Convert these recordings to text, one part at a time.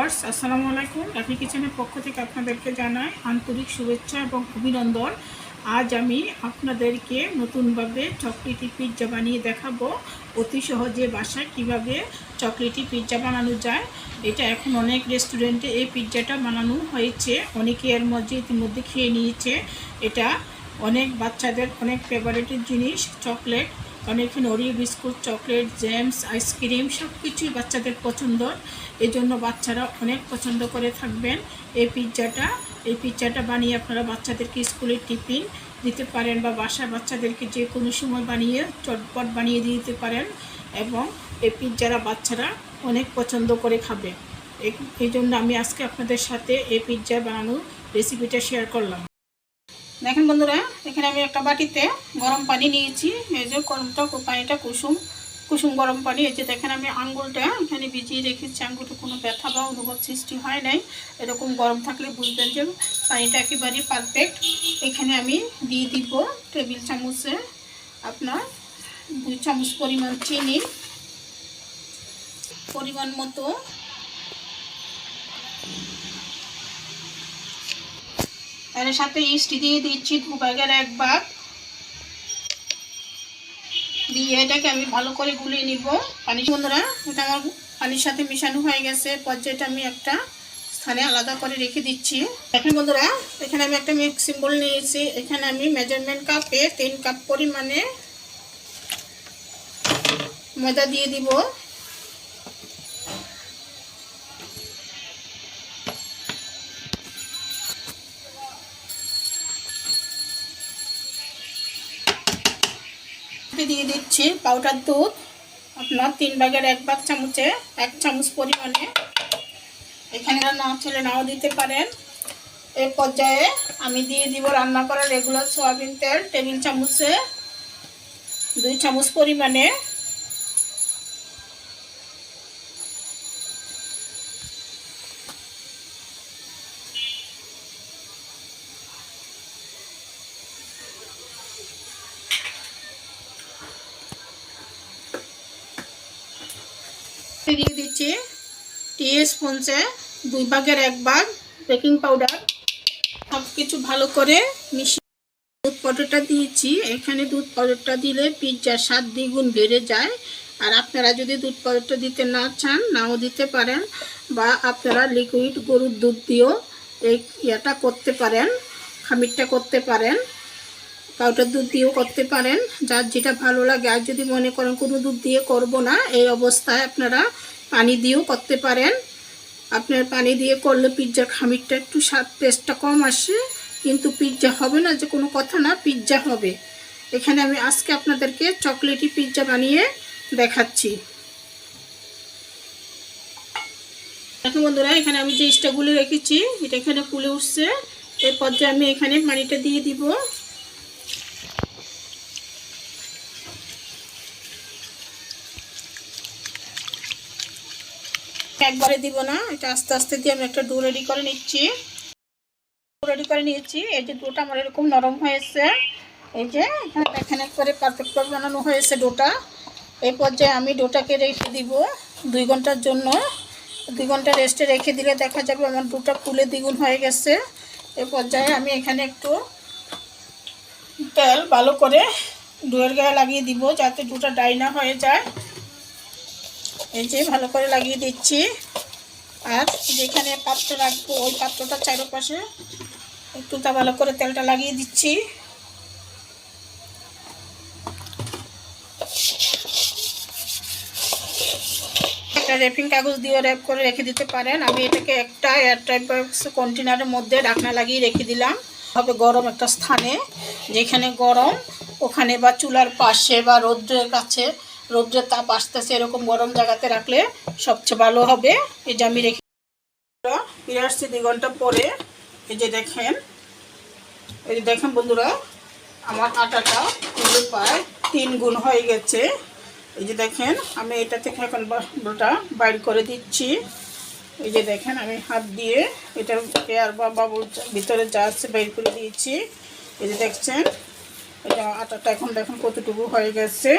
Viewers আসসালামু আলাইকুম। রাখি কিচেনের পক্ষ থেকে আপনাদেরকে জানাই আন্তরিক শুভেচ্ছা এবং অভিনন্দন। আজ আমি আপনাদেরকে নতুনভাবে চকলেটি পিৎজা বানিয়ে দেখাবো। অতি সহজে বাসায় কিভাবে চকলেটি পিৎজা বানানো যায়। এটা এখন অনেক রেস্টুরেন্টে এই পিৎজাটা বানানো হয়েছে, অনেকে এর মধ্যে ইতিমধ্যে খেয়ে নিয়েছে। এটা অনেক বাচ্চাদের অনেক ফেভারিটের জিনিস চকলেট। অনেক Oreo biscuit, chocolate, jams, ice cream সব কিছুই বাচ্চাদের পছন্দ। এই জন্য বাচ্চারা অনেক পছন্দ করে থাকবেন এই পিৎজাটা বানিয়ে আপনারা বাচ্চাদেরকে স্কুলের টিফিন দিতে পারেন বা বাসায় বাচ্চাদেরকে যে কোনো সময় বানিয়ে চটপট বানিয়ে দিতে পারেন এবং এই পিৎজারা বাচ্চারা অনেক পছন্দ করে খাবে। এই জন্য আমি আজকে আপনাদের সাথে এই পিৎজা বানানোর রেসিপিটা শেয়ার করলাম। দেখেন বন্ধুরা, এখানে আমি একটা বাটিতে গরম পানি নিয়েছি। এই যে পানিটা কুসুম গরম পানি। এই যে দেখেন আমি আঙ্গুলটা এখানে ভিজিয়ে রেখেছি। আঙ্গুলটা কোনো ব্যথা বা অনুভব সৃষ্টি হয় নাই। এরকম গরম থাকলে বুঝবেন যে পানিটা একেবারে পারফেক্ট। এখানে আমি দিয়ে দিব টেবিল চামচে আপনার 2 চামচ পরিমাণ চিনি, পরিমাণ মতো এর সাথে ইস্ট দিয়ে দিচ্ছি 2 ভাগের 1 ভাগ দিয়ে এটাকে আমি ভালো করে গুলিয়ে নিব পানি। বন্ধুরা, এটা আমার পানির সাথে মিশানো হয়ে গেছে। পর্যায়টা আমি একটা স্থানে আলাদা করে রেখে দিচ্ছি। দেখেন বন্ধুরা, এখানে আমি একটা মিক্সিং বোল নিয়েছি। এখানে আমি মেজারমেন্ট কাপে 3 কাপ পরিমাণে ময়দা দিয়ে দিব। দিয়ে দিচ্ছি পাউডার দুধ আপনার 3 ভাগের 1 ভাগ চামচে 1 চামচ পরিমাণে। এখানে না ছেলে নাও দিতে পারেন। এই পর্যায়ে আমি দিয়ে দিব রান্না করা রেগুলার সয়াবিন তেল টেবিল চামচে 2 চামচ পরিমাণে। দিয়ে দিচ্ছি টিস্পুনে 2 ভাগের 1 ভাগ বেকিং পাউডার। সব কিছু ভালো করে মিশিয়ে দুধ পাউডারটা দিয়েছি। এখানে দুধ পাউডারটা দিলে পিৎজার স্বাদ দ্বিগুণ বেড়ে যায়। আর আপনারা যদি দুধ পাউডারটা দিতে না চান নাও দিতে পারেন, বা আপনারা লিকুইড গরুর দুধ দিয়েও এই ইয়েটা করতে পারেন, খামিরটা করতে পারেন। পাউডার দুধ দিয়েও করতে পারেন, যার যেটা ভালো লাগে। আর যদি মনে করেন কোনো দুধ দিয়ে করব না, এই অবস্থায় আপনারা পানি দিয়েও করতে পারেন। আপনার পানি দিয়ে করলে পিৎজার খামিরটা একটু স্বাদ টেস্টটা কম আসে, কিন্তু পিৎজা হবে না যে কোনো কথা না, পিৎজা হবে। এখানে আমি আজকে আপনাদেরকে চকলেটি পিৎজা বানিয়ে দেখাচ্ছি। দেখুন বন্ধুরা, এখানে আমি যে ইস্টগুলো রেখেছি এটা এখানে ফুলে উঠছে। এই পর্যায়ে আমি এখানে পানিটা দিয়ে দিব। একবারে দিব না, এটা আস্তে আস্তে দিয়ে আমি একটা ডো রেডি করে নিচ্ছি। এই যে ডোটা আমার এরকম নরম হয়েছে। এই যে এখানে দেখেন একবারে পারফেক্ট করে বানানো হয়েছে ডোটা। এই পর্যায়ে আমি ডোটাকে রেখে দিব 2 ঘন্টার জন্য। 2 ঘন্টা রেস্টে রেখে দিলে দেখা যাবে আমার ডোটা ফুলে দ্বিগুণ হয়ে গেছে। এই পর্যায়ে আমি এখানে একটু তেল ভালো করে ডোয়ের গায়ে লাগিয়ে দিব যাতে ডোটা ড্রাই না হয়ে যায়। এই যে ভালো করে লাগিয়ে দিচ্ছি। আর যেখানে পাত্র রাখবো ওই পাত্রটার চারপাশে একটু ভালো করে তেলটা লাগিয়ে দিচ্ছি। একটা র্যাপিং কাগজ দিয়ে র্যাপ করে রেখে দিতে পারেন। আমি এটাকে একটা এয়ারটাইট বক্স কন্টেনারের মধ্যে ঢাকনা লাগিয়ে রেখে দিলাম। হবে গরম একটা স্থানে, যেখানে গরম ওখানে বা চুলার পাশে বা রৌদ্রের কাছে, রৌদ্রের তাপ আসতেছে এরকম গরম জায়গাতে রাখলে সবচেয়ে ভালো হবে। এই যে আমি রেখে ফিরে আসছি 2 ঘন্টা পরে। এই যে দেখেন বন্ধুরা, আমার আটাটা প্রায় 3 গুণ হয়ে গেছে। এই যে দেখেন আমি এটা থেকে এখন ডোটা বাইর করে দিচ্ছি। এই যে দেখেন আমি হাত দিয়ে এটার এয়ার বা বাবুল ভিতরে যা আছে বাইর করে দিয়েছি। এই যে দেখছেন এটা আটাটা এখন দেখুন কতটুকু হয়ে গেছে।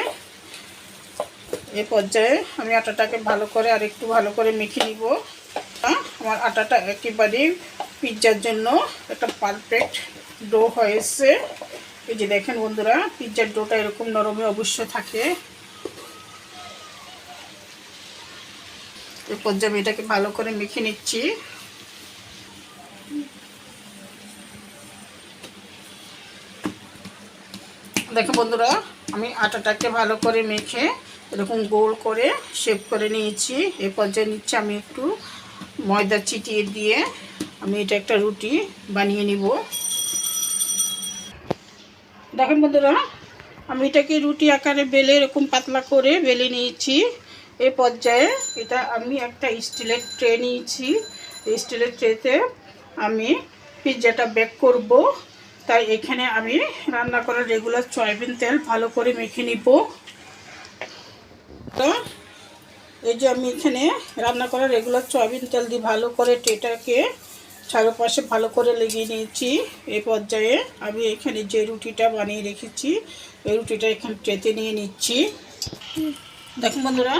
এই পর্যায়ে আমি আটাটাকে ভালো করে আর একটু ভালো করে মেখে নিব। আমার আটাটা একেবারে পিৎজার জন্য একটা পারফেক্ট ডো হয়েছে। এই যে দেখেন বন্ধুরা, পিৎজার ডোটা এরকম নরমে অবশ্য থাকে। এই পর্যায়ে আমি এটাকে ভালো করে মেখে নিচ্ছি। দেখো বন্ধুরা, আমি আটাটাকে ভালো করে মেখে এরকম গোল করে শেপ করে নিয়েছি। এই পর্যায়ে নিচ্ছে আমি একটু ময়দা চিটিয়ে দিয়ে আমি এটা একটা রুটি বানিয়ে নিব। দেখেন বন্ধুরা, আমি এটাকে রুটি আকারে বেলে এরকম পাতলা করে বেলে নিয়েছি। এই পর্যায়ে এটা আমি একটা স্টিলের ট্রে নিয়েছি। এই স্টিলের ট্রেতে আমি পিৎজাটা বেক করব। তাই এখানে আমি রান্না করার রেগুলার সয়াবিন তেল ভালো করে মেখে নিব। এই যে আমি এখানে রান্না করার রেগুলার সয়াবিন তেল দিয়ে ভালো করে ট্রেটাকে চারপাশে ভালো করে লেগে নিয়েছি। এই পর্যায়ে আমি এখানে যে রুটিটা বানিয়ে রেখেছি এই রুটিটা এখানে ট্রেতে নিয়ে নিচ্ছি। দেখুন বন্ধুরা,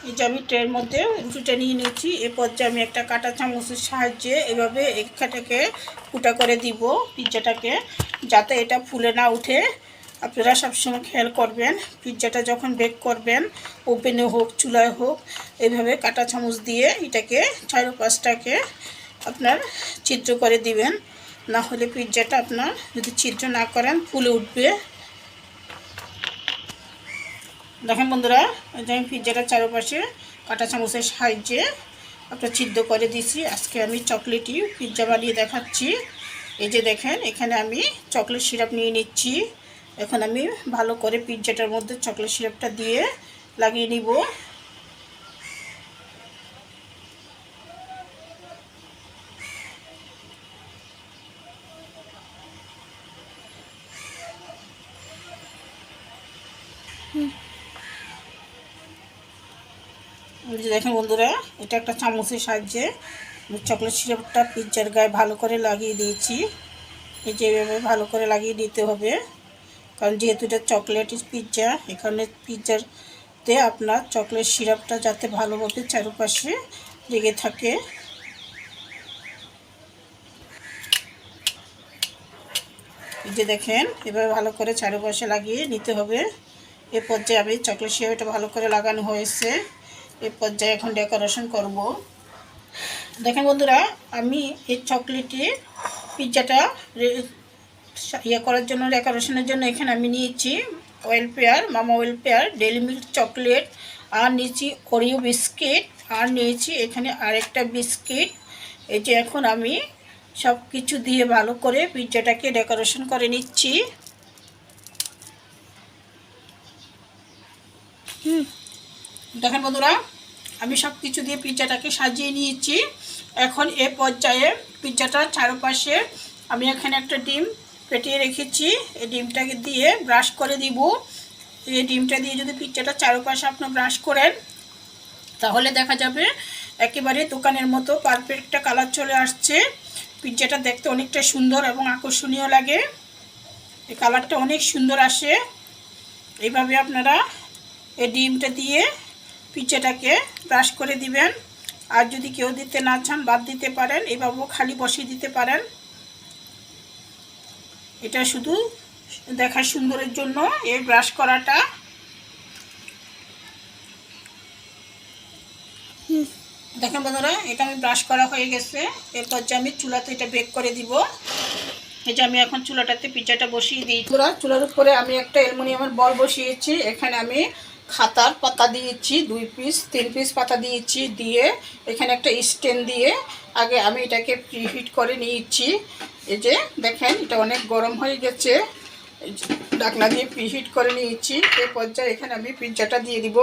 এই যে আমি ট্রের মধ্যে রুটিটা নিয়ে নিচ্ছি। এই পর্যায়ে আমি একটা কাঁটা চামচের সাহায্যে এভাবে এখানটাকে ফুটা করে দিব পিৎজাটাকে, যাতে এটা ফুলে না উঠে। আপনারা সবসময় খেয়াল করবেন, পিৎজাটা যখন বেক করবেন, ওভেনে হোক চুলায় হোক, এইভাবে কাঁটা চামচ দিয়ে এটাকে চারপাশটাকে আপনার ছিদ্র করে দিবেন। না হলে পিৎজাটা আপনার যদি ছিদ্র না করেন ফুলে উঠবে। দেখেন বন্ধুরা, আমি পিৎজাটার চারপাশে কাঁটা চামচের সাহায্যে আপনার ছিদ্র করে দিয়েছি। আজকে আমি চকলেটি পিৎজা বানিয়ে দেখাচ্ছি। এই যে দেখেন, এখানে আমি চকলেট সিরাপ নিয়ে নিচ্ছি। এখন আমি ভালো করে পিৎজাটার মধ্যে চকলেট সিরাপটা দিয়ে লাগিয়ে নিব। দেখেন বন্ধুরা, এটা একটা চামচের সাহায্যে চকলেট সিরাপটা পিৎজার গায়ে ভালো করে লাগিয়ে দিয়েছি। এই যে এভাবে ভালো করে লাগিয়ে দিতে হবে, কারণ যেহেতু এটা চকলেট পিৎজা, এখানে পিৎজাতে আপনার চকলেট সিরাপটা যাতে ভালোভাবে চারপাশে লেগে থাকে। এই যে দেখেন, এভাবে ভালো করে চারপাশে লাগিয়ে নিতে হবে। এ পর্যায়ে আমি চকলেট সিরাপটা ভালো করে লাগানো হয়েছে। এই পর্যায়ে এখন ডেকোরেশন করব। দেখেন বন্ধুরা, আমি এই চকলেটে পিৎজাটা করার জন্য, ডেকোরেশনের জন্য এখানে আমি নিয়েছি অয়েল পেয়ার, মামা অয়েল পেয়ার, ডেইরি মিল্ক চকলেট, আর নিয়েছি ওরিও বিস্কিট, আর নিয়েছি এখানে আরেকটা বিস্কিট। এই যে এখন আমি সব কিছু দিয়ে ভালো করে পিৎজাটাকে ডেকোরেশন করে নিচ্ছি। দেখেন বন্ধুরা, আমি সব কিছু দিয়ে পিৎজাটাকে সাজিয়ে নিয়েছি। এখন এ পর্যায়ে পিৎজাটার চারপাশে আমি এখানে একটা ডিম ফেটিয়ে রেখেছি। এই ডিমটাকে দিয়ে ব্রাশ করে দিব। এই ডিমটা দিয়ে যদি পিৎজাটার চারপাশে আপনার ব্রাশ করেন, তাহলে দেখা যাবে একেবারে দোকানের মতো পারফেক্ট একটা কালার চলে আসছে। পিৎজাটা দেখতে অনেকটা সুন্দর এবং আকর্ষণীয় লাগে। এই কালারটা অনেক সুন্দর আসে। এইভাবে আপনারা এই ডিমটা দিয়ে পিৎজাটাকে ব্রাশ করে দিবেন। আর যদি কেউ দিতে না চান বাদ দিতে পারেন, এভাবেও খালি বসিয়ে দিতে পারেন। এটা শুধু দেখার সুন্দরের জন্য এই ব্রাশ করাটা। দেখেন বন্ধুরা, এটা আমি ব্রাশ করা হয়ে গেছে। এরপর যে আমি চুলাতে এটা বেক করে দিব। এই যে আমি এখন চুলাটাতে পিৎজাটা বসিয়ে দিই। চুলার উপরে আমি একটা অ্যালুমিনিয়ামের বল বসিয়েছি। এখানে আমি খাতার পাতা দিয়েছি, 2 পিস 3 পিস পাতা দিয়েছি। দিয়ে এখানে একটা স্ট্যান্ড দিয়ে আগে আমি এটাকে প্রিহিট করে নিয়েছি। এই যে দেখেন, এটা অনেক গরম হয়ে গেছে। ঢাকনা দিয়ে প্রিহিট করে নিয়েছি। এই পর্যায়ে এখানে আমি পিৎজাটা দিয়ে দিব।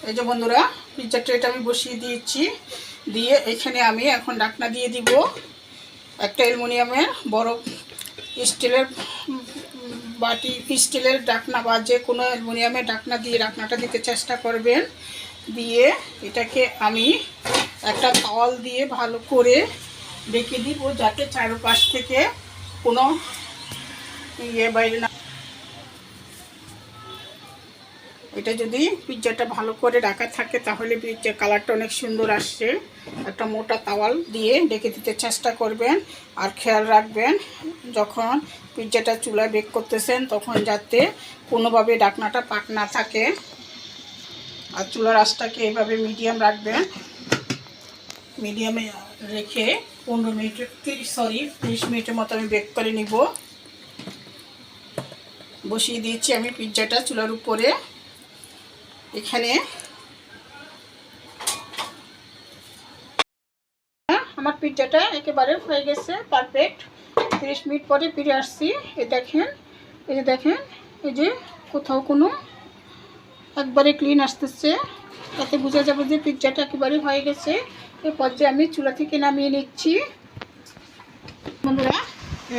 এই যে বন্ধুরা, পিৎজা ট্রেটা আমি বসিয়ে দিয়েছি। দিয়ে এখানে আমি এখন ঢাকনা দিয়ে দিব। একটা অ্যালুমিনিয়ামের বড় স্টিলের বাটি, স্টিলের ঢাকনা বা যে কোনো অ্যালুমিনিয়ামের ঢাকনা দিয়ে ঢাকনাটা দিতে চেষ্টা করবেন। দিয়ে এটাকে আমি একটা তাওয়াল দিয়ে ভালো করে ঢেকে দিব, যাতে চারপাশ থেকে কোনো বাইরে না। এটা যদি পিৎজাটা ভালো করে রাখা থাকে তাহলে পিৎজা কালারটা অনেক সুন্দর আসছে। একটা মোটা তাওয়াল দিয়ে ঢেকে দিতে চেষ্টা করবেন। আর খেয়াল রাখবেন যখন পিৎজাটা চুলায় বেক করতেছেন তখন যাতে কোনোভাবে ঢাকনাটা পাক না থাকে। আর চুলার আঁচটাকে এভাবে মিডিয়াম রাখবেন। মিডিয়ামে রেখে 30 মিনিটের মতো আমি বেক করে নিব। বসিয়ে দিয়েছি আমি পিৎজাটা চুলার উপরে। এখানে আমার পিৎজাটা একেবারে হয়ে গেছে পারফেক্ট। 30 মিনিট পরে ফিরে আসছি। এই যে দেখেন এই যে কোথাও কোনো একবারে ক্লিন আসতেছে, তাতে বোঝা যাবে যে পিৎজাটা একেবারে হয়ে গেছে। এই পর্যায়ে আমি চুলা থেকে নামিয়ে নিচ্ছি। বন্ধুরা,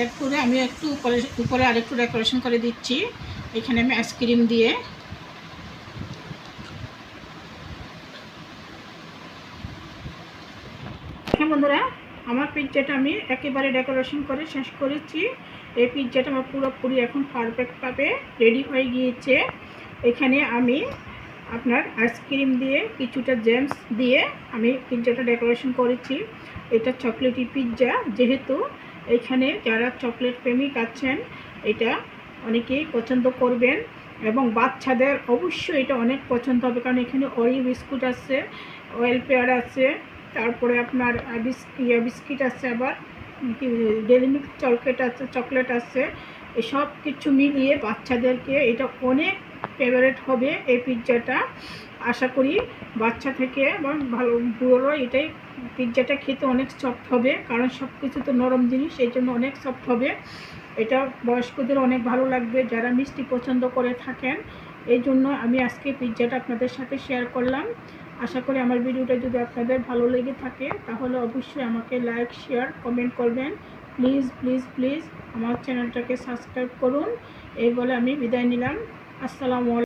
এরপরে আমি একটু উপরে আরেকটু ডেকোরেশন করে দিচ্ছি। এখানে আমি আইসক্রিম দিয়ে বন্ধুরা, আমার পিৎজাটা আমি একেবারে ডেকোরেশন করে শেষ করেছি। এই পিৎজাটা আমার পুরোপুরি এখন পারফেক্টভাবে রেডি হয়ে গিয়েছে। এখানে আমি আপনার আইসক্রিম দিয়ে কিছুটা জেমস দিয়ে আমি পিৎজাটা ডেকোরেশন করেছি। এটা চকলেটি পিৎজা, যেহেতু এখানে যারা চকলেট প্রেমিক আছেন এটা অনেকেই পছন্দ করবেন এবং বাচ্চাদের অবশ্যই এটা অনেক পছন্দ হবে, কারণ এখানে ওরিও বিস্কুট আছে, অয়েল পেয়ার আছে, তারপরে আপনার বিস্কিট আছে, আবার ডেইরি মিল্ক চকলেট আছে। এসব কিছু মিলিয়ে বাচ্চাদেরকে এটা অনেক ফেভারেট হবে এই পিৎজাটা। আশা করি বাচ্চা থেকে এবং ভালো বুড়োরা এটাই পিৎজাটা খেতে অনেক সফট হবে, কারণ সব কিছু তো নরম জিনিস, এই জন্য অনেক সফট হবে। এটা বয়স্কদের অনেক ভালো লাগবে যারা মিষ্টি পছন্দ করে থাকেন। এই জন্য আমি আজকে পিৎজাটা আপনাদের সাথে শেয়ার করলাম। আশা করি আমার ভিডিওটা যদি আপনাদের ভালো লেগে থাকে তাহলে অবশ্যই আমাকে লাইক, শেয়ার, কমেন্ট করবেন। প্লিজ প্লিজ প্লিজ আমার চ্যানেলটাকে সাবস্ক্রাইব করুন। এই বলে আমি বিদায় নিলাম। আসসালামু আলাইকুম।